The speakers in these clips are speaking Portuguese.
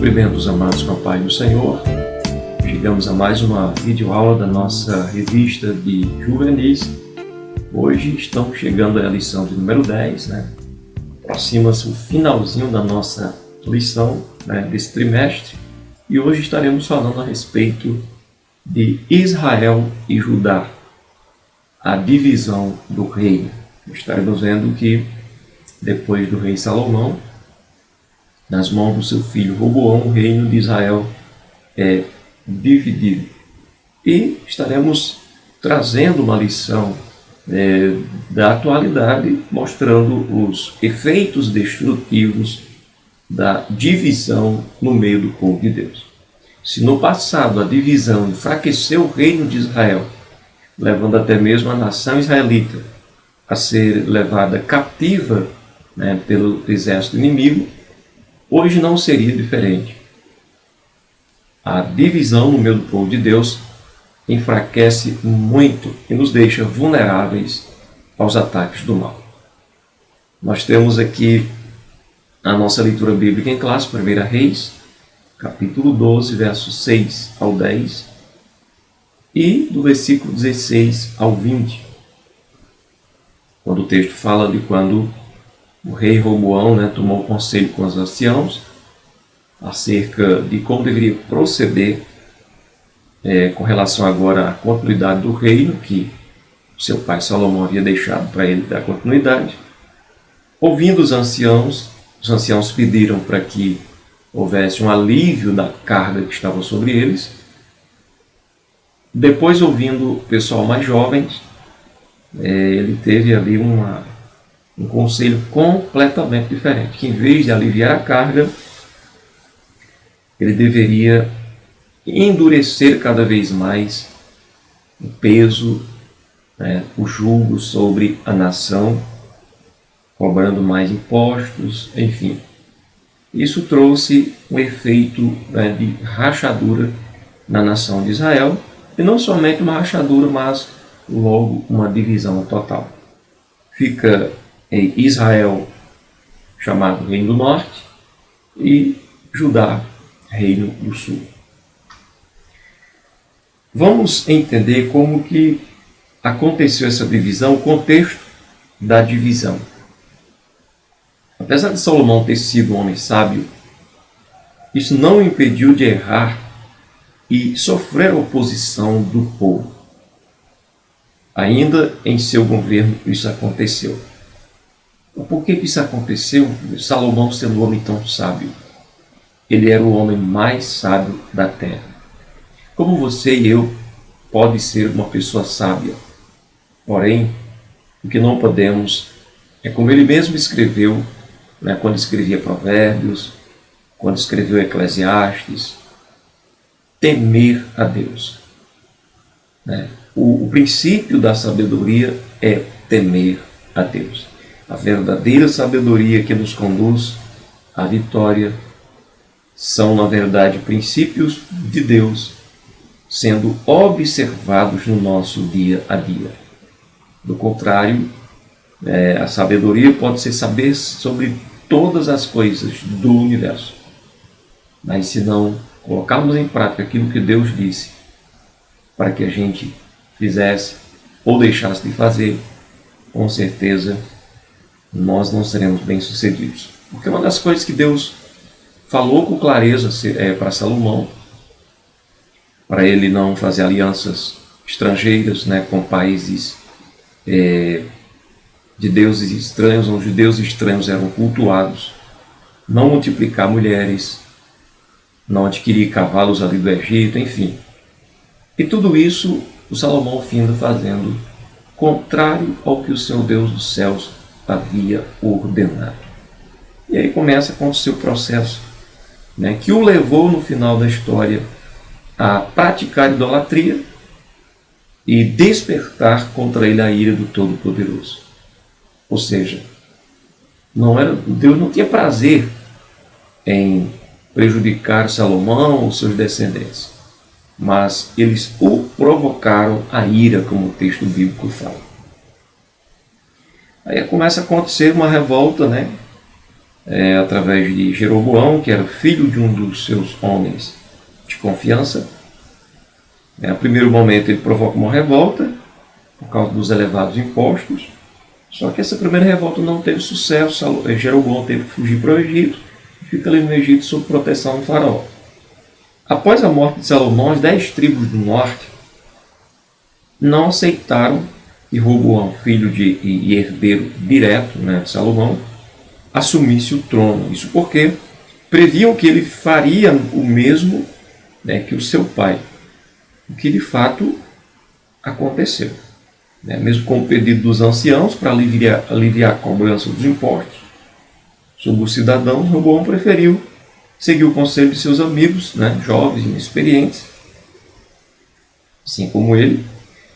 Cumprimentos, amados, com a paz do Senhor. Chegamos a mais uma videoaula da nossa revista de juvenis. Hoje estamos chegando à lição de número 10, Aproxima-se o finalzinho da nossa lição, desse trimestre. E hoje estaremos falando a respeito de Israel e Judá, a divisão do reino. Estaremos vendo que depois do rei Salomão, nas mãos do seu filho Roboão, o reino de Israel é dividido. E estaremos trazendo uma lição da atualidade, mostrando os efeitos destrutivos da divisão no meio do povo de Deus. Se no passado a divisão enfraqueceu o reino de Israel, levando até mesmo a nação israelita a ser levada cativa pelo exército inimigo, hoje não seria diferente. A divisão no meio do povo de Deus enfraquece muito e nos deixa vulneráveis aos ataques do mal. Nós temos aqui a nossa leitura bíblica em classe, 1 Reis, capítulo 12, versos 6 ao 10, e do versículo 16 ao 20, quando o texto fala de quando o rei Roboão tomou conselho com os anciãos acerca de como deveria proceder com relação agora à continuidade do reino que seu pai Salomão havia deixado para ele dar continuidade. Ouvindo os anciãos pediram para que houvesse um alívio da carga que estava sobre eles. Depois, ouvindo o pessoal mais jovem, ele teve ali um conselho completamente diferente, que em vez de aliviar a carga, ele deveria endurecer cada vez mais o peso, o jugo sobre a nação, cobrando mais impostos, enfim. Isso trouxe um efeito de rachadura na nação de Israel, e não somente uma rachadura, mas logo uma divisão total. Fica em Israel, chamado Reino do Norte, e Judá, Reino do Sul. Vamos entender como que aconteceu essa divisão, o contexto da divisão. Apesar de Salomão ter sido um homem sábio, isso não o impediu de errar e sofrer a oposição do povo. Ainda em seu governo isso aconteceu. Por que isso aconteceu? Salomão, sendo um homem tão sábio, ele era o homem mais sábio da terra. Como você e eu pode ser uma pessoa sábia, porém, o que não podemos é como ele mesmo escreveu, quando escrevia Provérbios, quando escreveu Eclesiastes, temer a Deus. O princípio da sabedoria é temer a Deus. A verdadeira sabedoria que nos conduz à vitória são, na verdade, princípios de Deus sendo observados no nosso dia a dia. Do contrário, a sabedoria pode ser saber sobre todas as coisas do universo. Mas se não colocarmos em prática aquilo que Deus disse para que a gente fizesse ou deixasse de fazer, com certeza nós não seremos bem-sucedidos. Porque uma das coisas que Deus falou com clareza para Salomão, para ele não fazer alianças estrangeiras com países de deuses estranhos, onde deuses estranhos eram cultuados, não multiplicar mulheres, não adquirir cavalos ali do Egito, enfim. E tudo isso o Salomão finda fazendo contrário ao que o seu Deus dos céus havia ordenado. E aí começa a acontecer o processo que o levou no final da história a praticar idolatria e despertar contra ele a ira do Todo-Poderoso. Ou seja, Deus não tinha prazer em prejudicar Salomão ou seus descendentes, mas eles o provocaram a ira, como o texto bíblico fala. Aí começa a acontecer uma revolta, através de Jeroboão, que era filho de um dos seus homens de confiança. A primeiro momento ele provoca uma revolta por causa dos elevados impostos, só que essa primeira revolta não teve sucesso. Jeroboão teve que fugir para o Egito e fica ali no Egito sob proteção do faraó. Após a morte de Salomão, as 10 tribos do norte não aceitaram que Roboão, filho e herdeiro direto, de Salomão, assumisse o trono. Isso porque previam que ele faria o mesmo, que o seu pai, o que de fato aconteceu. Mesmo com o pedido dos anciãos para aliviar a cobrança dos impostos sobre os cidadãos, Roboão preferiu seguir o conselho de seus amigos, jovens e inexperientes, assim como ele,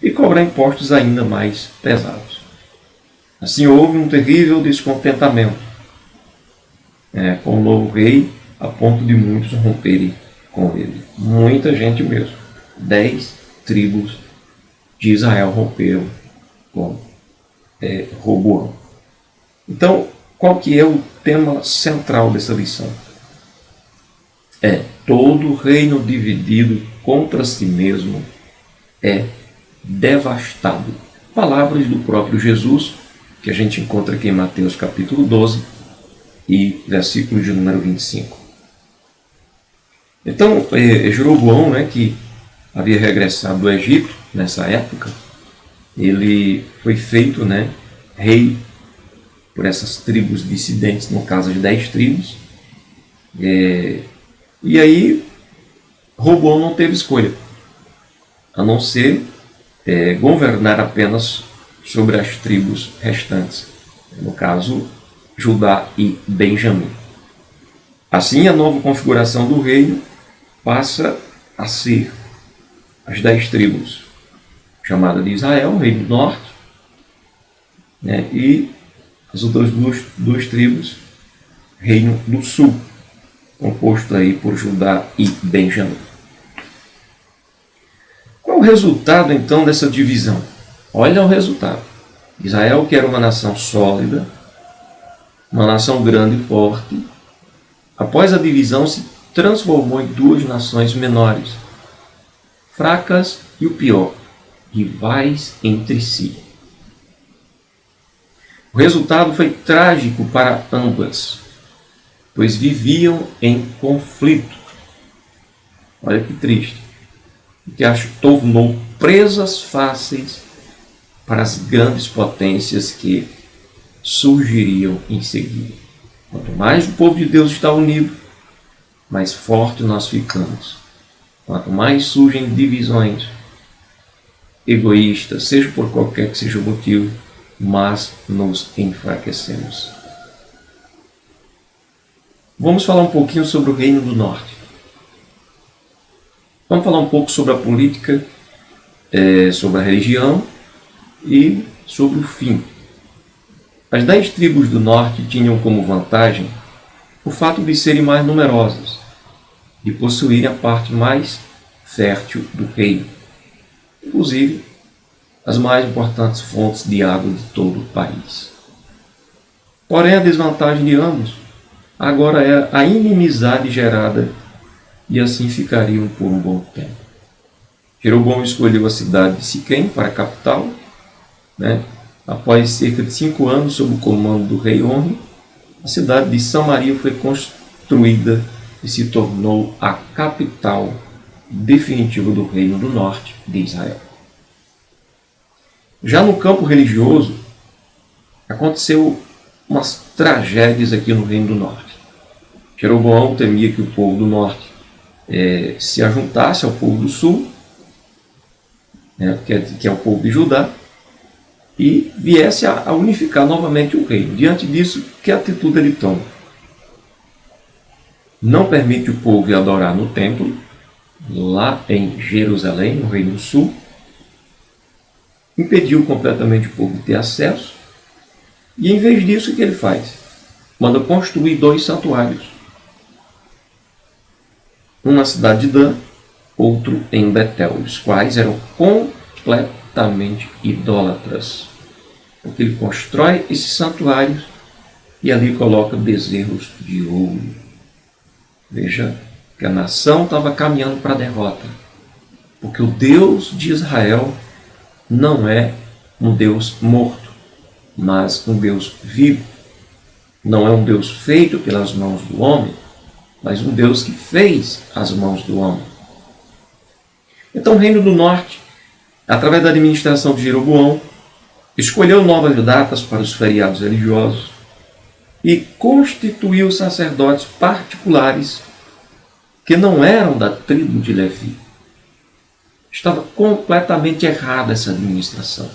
e cobrar impostos ainda mais pesados. Assim houve um terrível descontentamento com o novo rei, a ponto de muitos romperem com ele. Muita gente mesmo. 10 tribos de Israel romperam com Roboão. Então, qual que é o tema central dessa lição? Todo reino dividido contra si mesmo é devastado. Palavras do próprio Jesus, que a gente encontra aqui em Mateus capítulo 12 e versículo de número 25. Então, Jeroboão, que havia regressado do Egito nessa época, ele foi feito rei por essas tribos dissidentes, no caso de 10 tribos. E aí, Roboão não teve escolha, a não ser governar apenas sobre as tribos restantes, no caso, Judá e Benjamim. Assim, a nova configuração do reino passa a ser as 10 tribos, chamada de Israel, o reino do norte, e as outras duas tribos, reino do sul, composto aí por Judá e Benjamim. Qual o resultado, então, dessa divisão? Olha o resultado. Israel, que era uma nação sólida, uma nação grande e forte, após a divisão se transformou em 2 nações menores, fracas e, o pior, rivais entre si. O resultado foi trágico para ambas, pois viviam em conflito. Olha que triste. Que tornou presas fáceis para as grandes potências que surgiriam em seguida. Quanto mais o povo de Deus está unido, mais forte nós ficamos. Quanto mais surgem divisões egoístas, seja por qualquer que seja o motivo, mais nos enfraquecemos. Vamos falar um pouquinho sobre o Reino do Norte. Vamos falar um pouco sobre a política, sobre a religião e sobre o fim. As 10 tribos do norte tinham como vantagem o fato de serem mais numerosas, de possuírem a parte mais fértil do reino, inclusive as mais importantes fontes de água de todo o país. Porém, a desvantagem de ambos agora é a inimizade gerada, e assim ficariam por um bom tempo. Jeroboão escolheu a cidade de Siquém para a capital, após cerca de 5 anos sob o comando do rei Omri. A cidade de Samaria foi construída e se tornou a capital definitiva do Reino do Norte de Israel. Já no campo religioso, aconteceu umas tragédias aqui no Reino do Norte. Jeroboão temia que o povo do norte se ajuntasse ao povo do sul, que é o povo de Judá, e viesse a unificar novamente o reino. Diante disso, que atitude ele toma? Não permite o povo ir adorar no templo, lá em Jerusalém, no Reino do Sul. Impediu completamente o povo de ter acesso. E em vez disso, o que ele faz? Manda construir 2 santuários. Um na cidade de Dan, outro em Betel, os quais eram completamente idólatras. Porque ele constrói esses santuários e ali coloca bezerros de ouro. Veja que a nação estava caminhando para a derrota, porque o Deus de Israel não é um Deus morto, mas um Deus vivo. Não é um Deus feito pelas mãos do homem, mas um Deus que fez as mãos do homem. Então o Reino do Norte, através da administração de Jeroboão, escolheu novas datas para os feriados religiosos e constituiu sacerdotes particulares que não eram da tribo de Levi. Estava completamente errada essa administração.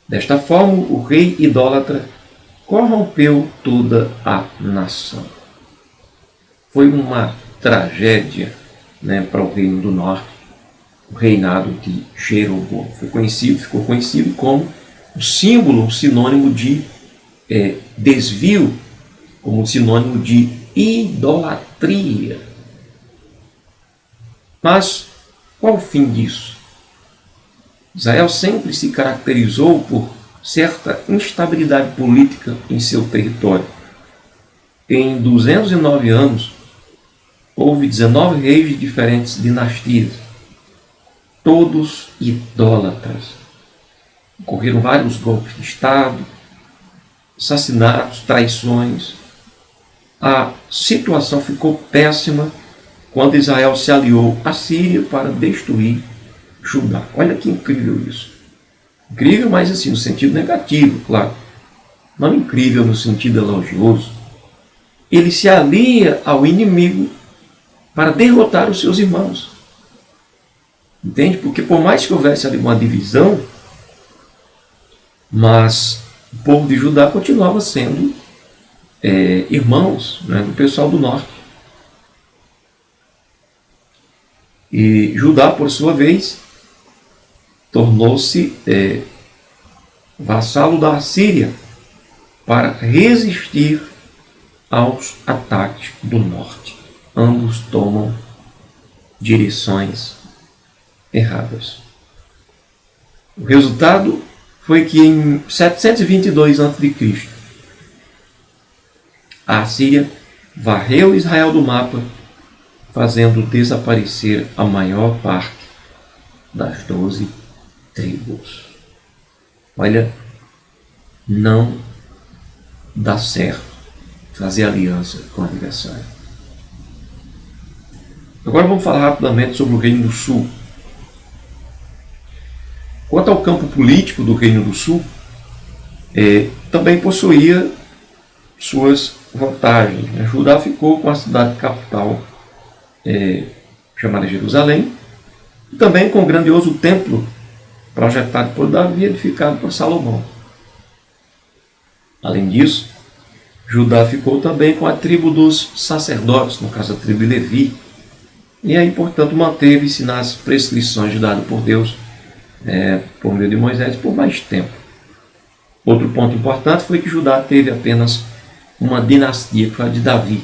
Desta forma, o rei idólatra corrompeu toda a nação. Foi uma tragédia, para o Reino do Norte, o reinado de Jeroboão. Ficou conhecido como um símbolo, um sinônimo de desvio, como um sinônimo de idolatria. Mas qual o fim disso? Israel sempre se caracterizou por certa instabilidade política em seu território. Em 209 anos, houve 19 reis de diferentes dinastias, todos idólatras. Ocorreram vários golpes de Estado, assassinatos, traições. A situação ficou péssima quando Israel se aliou à Síria para destruir Judá. Olha que incrível isso. Incrível, mas assim, no sentido negativo, claro. Não incrível no sentido elogioso. Ele se alia ao inimigo para derrotar os seus irmãos. Entende? Porque por mais que houvesse ali uma divisão, mas o povo de Judá continuava sendo irmãos, do pessoal do norte. E Judá, por sua vez, tornou-se vassalo da Assíria para resistir aos ataques do norte. Ambos tomam direções erradas. O resultado foi que em 722 a.C., a Assíria varreu Israel do mapa, fazendo desaparecer a maior parte das 12 tribos. Olha, não dá certo fazer aliança com o adversário. Agora vamos falar rapidamente sobre o Reino do Sul. Quanto ao campo político do Reino do Sul, também possuía suas vantagens. Judá ficou com a cidade capital chamada Jerusalém, e também com o grandioso templo projetado por Davi e edificado por Salomão. Além disso, Judá ficou também com a tribo dos sacerdotes, no caso a tribo de Levi, e aí, portanto, manteve-se nas prescrições dadas por Deus por meio de Moisés por mais tempo. Outro ponto importante foi que Judá teve apenas uma dinastia, que foi a de Davi.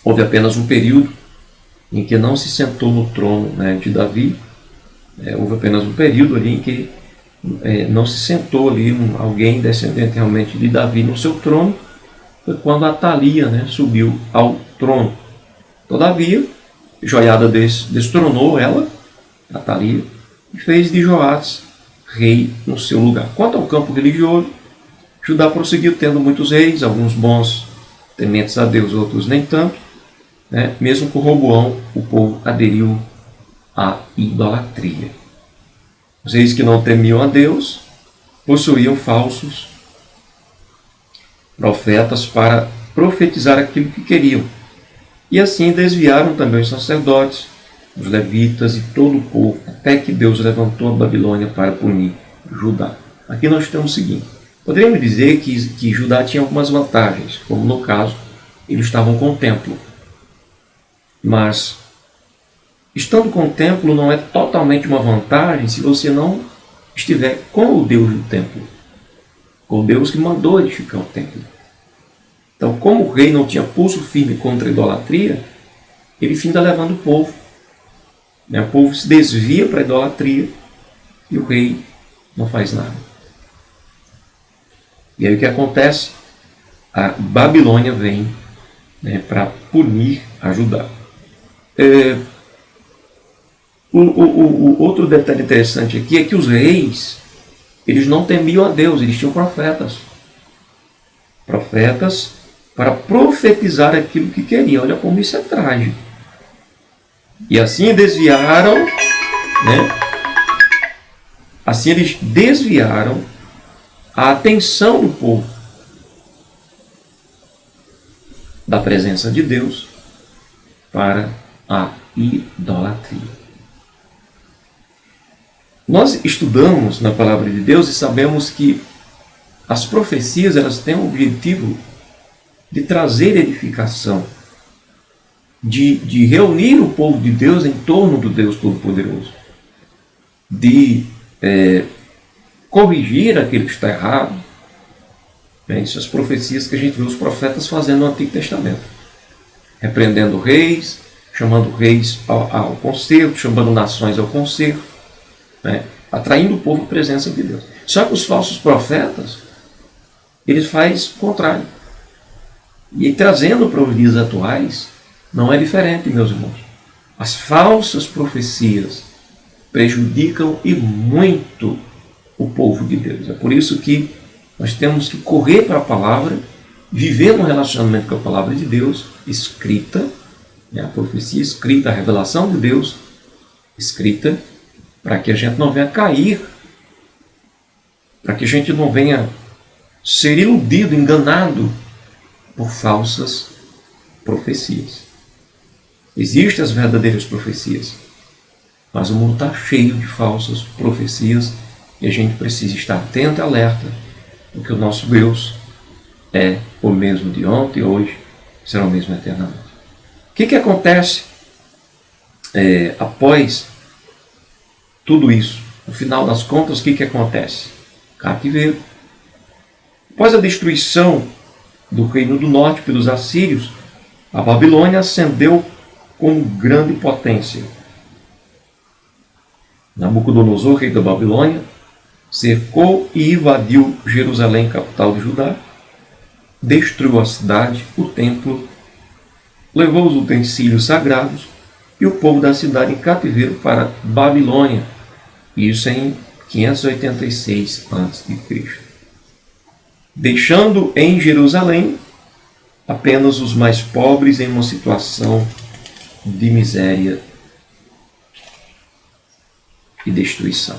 Houve apenas um período em que não se sentou no trono de Davi. Houve apenas um período ali em que não se sentou ali alguém descendente realmente de Davi no seu trono. Foi quando Atalia subiu ao trono. Todavia, Joiada destronou ela, Atalia, e fez de Joás rei no seu lugar. Quanto ao campo religioso, Judá prosseguiu tendo muitos reis, alguns bons, tementes a Deus, outros nem tanto. Mesmo com Roboão, o povo aderiu à idolatria. Os reis que não temiam a Deus possuíam falsos profetas para profetizar aquilo que queriam. E assim desviaram também os sacerdotes, os levitas e todo o povo, até que Deus levantou a Babilônia para punir Judá. Aqui nós temos o seguinte: poderíamos dizer que Judá tinha algumas vantagens, como no caso, eles estavam com o templo. Mas, estando com o templo não é totalmente uma vantagem se você não estiver com o Deus do templo, com o Deus que mandou edificar o templo. Então, como o rei não tinha pulso firme contra a idolatria, ele finda levando o povo. O povo se desvia para a idolatria e o rei não faz nada. E aí o que acontece? A Babilônia vem, né, para punir a Judá. O outro detalhe interessante aqui é que os reis, eles não temiam a Deus, eles tinham profetas. Profetas para profetizar aquilo que queriam. Olha como isso é trágico. E assim desviaram, né? Assim eles desviaram a atenção do povo da presença de Deus para a idolatria. Nós estudamos na palavra de Deus e sabemos que as profecias, elas têm o objetivo de trazer edificação, de reunir o povo de Deus em torno do Deus Todo-Poderoso, de corrigir aquele que está errado. Isso as profecias que a gente vê os profetas fazendo no Antigo Testamento, repreendendo reis, chamando reis ao conserto, chamando nações ao conserto, né? Atraindo o povo à presença de Deus. Só que os falsos profetas, eles fazem o contrário. E trazendo para os dias atuais, não é diferente, meus irmãos. As falsas profecias prejudicam e muito o povo de Deus. É por isso que nós temos que correr para a palavra, viver um relacionamento com a palavra de Deus, escrita, né? A profecia escrita, a revelação de Deus escrita, para que a gente não venha cair, para que a gente não venha ser iludido, enganado por falsas profecias. Existem as verdadeiras profecias, mas o mundo está cheio de falsas profecias e a gente precisa estar atento e alerta, porque o nosso Deus é o mesmo de ontem e hoje, será o mesmo eternamente. O que acontece após tudo isso? No final das contas, o que acontece? Cativeiro. Após a destruição do reino do norte pelos assírios, a Babilônia ascendeu como grande potência. Nabucodonosor, rei da Babilônia, cercou e invadiu Jerusalém, capital de Judá, destruiu a cidade, o templo, levou os utensílios sagrados e o povo da cidade em cativeiro para Babilônia. Isso em 586 a.C. Deixando em Jerusalém apenas os mais pobres em uma situação de miséria e destruição.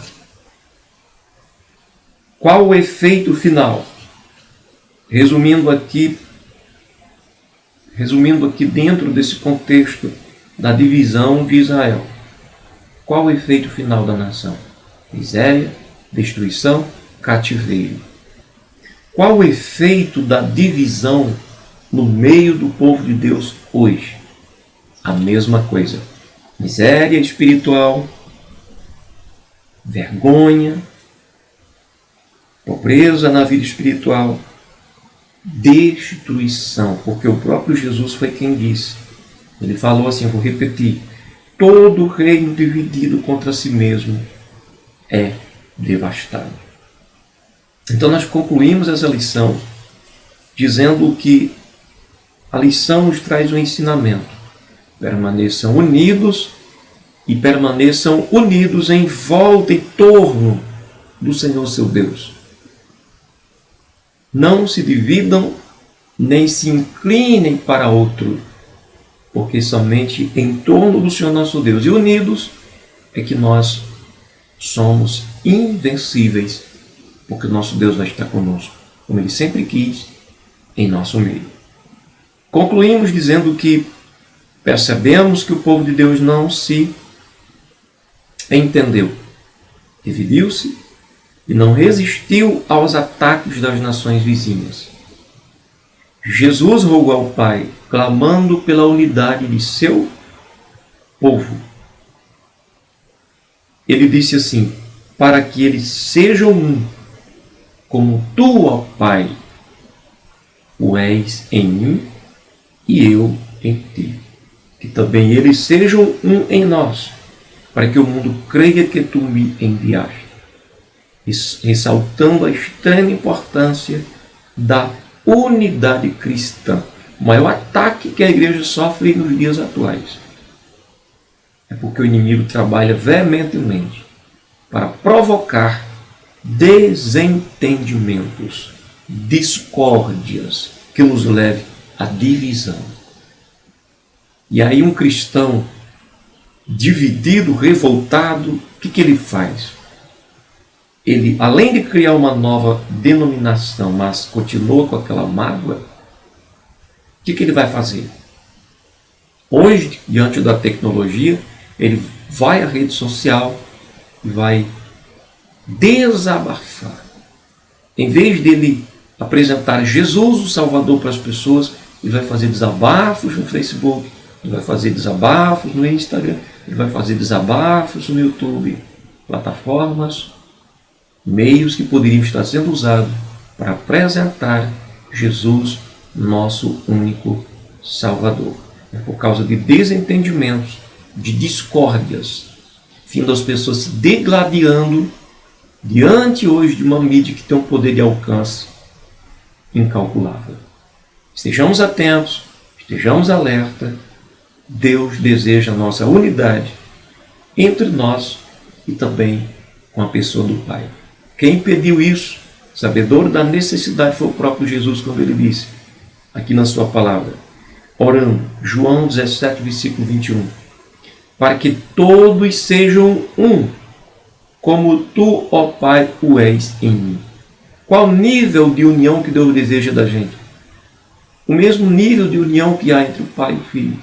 Qual o efeito final? Resumindo aqui dentro desse contexto da divisão de Israel, qual o efeito final da nação? Miséria, destruição, cativeiro. Qual o efeito da divisão no meio do povo de Deus hoje? A mesma coisa. Miséria espiritual, vergonha, pobreza na vida espiritual, destruição. Porque o próprio Jesus foi quem disse. Ele falou assim, vou repetir: todo reino dividido contra si mesmo é devastado. Então nós concluímos essa lição dizendo que a lição nos traz um ensinamento. Permaneçam unidos e permaneçam unidos em volta, em torno do Senhor seu Deus. Não se dividam nem se inclinem para outro, porque somente em torno do Senhor nosso Deus e unidos é que nós somos invencíveis, porque o nosso Deus vai estar conosco, como Ele sempre quis, em nosso meio. Concluímos dizendo que percebemos que o povo de Deus não se entendeu, dividiu-se e não resistiu aos ataques das nações vizinhas. Jesus rogou ao Pai, clamando pela unidade de seu povo. Ele disse assim: para que eles sejam um, como tu, ó Pai, o és em mim e eu em ti. Que também eles sejam um em nós, para que o mundo creia que tu me enviaste. Ressaltando a extrema importância da unidade cristã. O maior ataque que a igreja sofre nos dias atuais é porque o inimigo trabalha veementemente para provocar desentendimentos, discórdias, que nos leve à divisão. E aí um cristão dividido, revoltado, o que ele faz? Ele, além de criar uma nova denominação, mas continua com aquela mágoa, o que ele vai fazer? Hoje, diante da tecnologia, ele vai à rede social e vai desabafar. Em vez dele apresentar Jesus, o Salvador, para as pessoas, ele vai fazer desabafos no Facebook, ele vai fazer desabafos no Instagram, ele vai fazer desabafos no YouTube, plataformas, meios que poderiam estar sendo usados para apresentar Jesus, nosso único Salvador. É por causa de desentendimentos, de discórdias, fim das pessoas se degladiando diante hoje de uma mídia que tem um poder de alcance incalculável. Estejamos atentos, estejamos alerta. Deus deseja a nossa unidade entre nós e também com a pessoa do Pai. Quem pediu isso, sabedor da necessidade, foi o próprio Jesus, quando ele disse, aqui na sua palavra, orando, João 17, versículo 21, para que todos sejam um, como tu, ó Pai, o és em mim. Qual nível de união que Deus deseja da gente? O mesmo nível de união que há entre o Pai, o Filho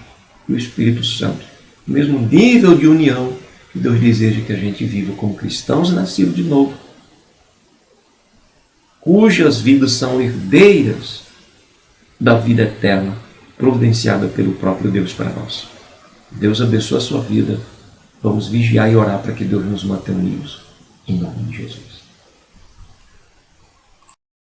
e o Espírito Santo. O mesmo nível de união que Deus deseja que a gente viva como cristãos nascidos de novo, cujas vidas são herdeiras da vida eterna, providenciada pelo próprio Deus para nós. Deus abençoe a sua vida. Vamos vigiar e orar para que Deus nos mantenha unidos. Em nome de Jesus.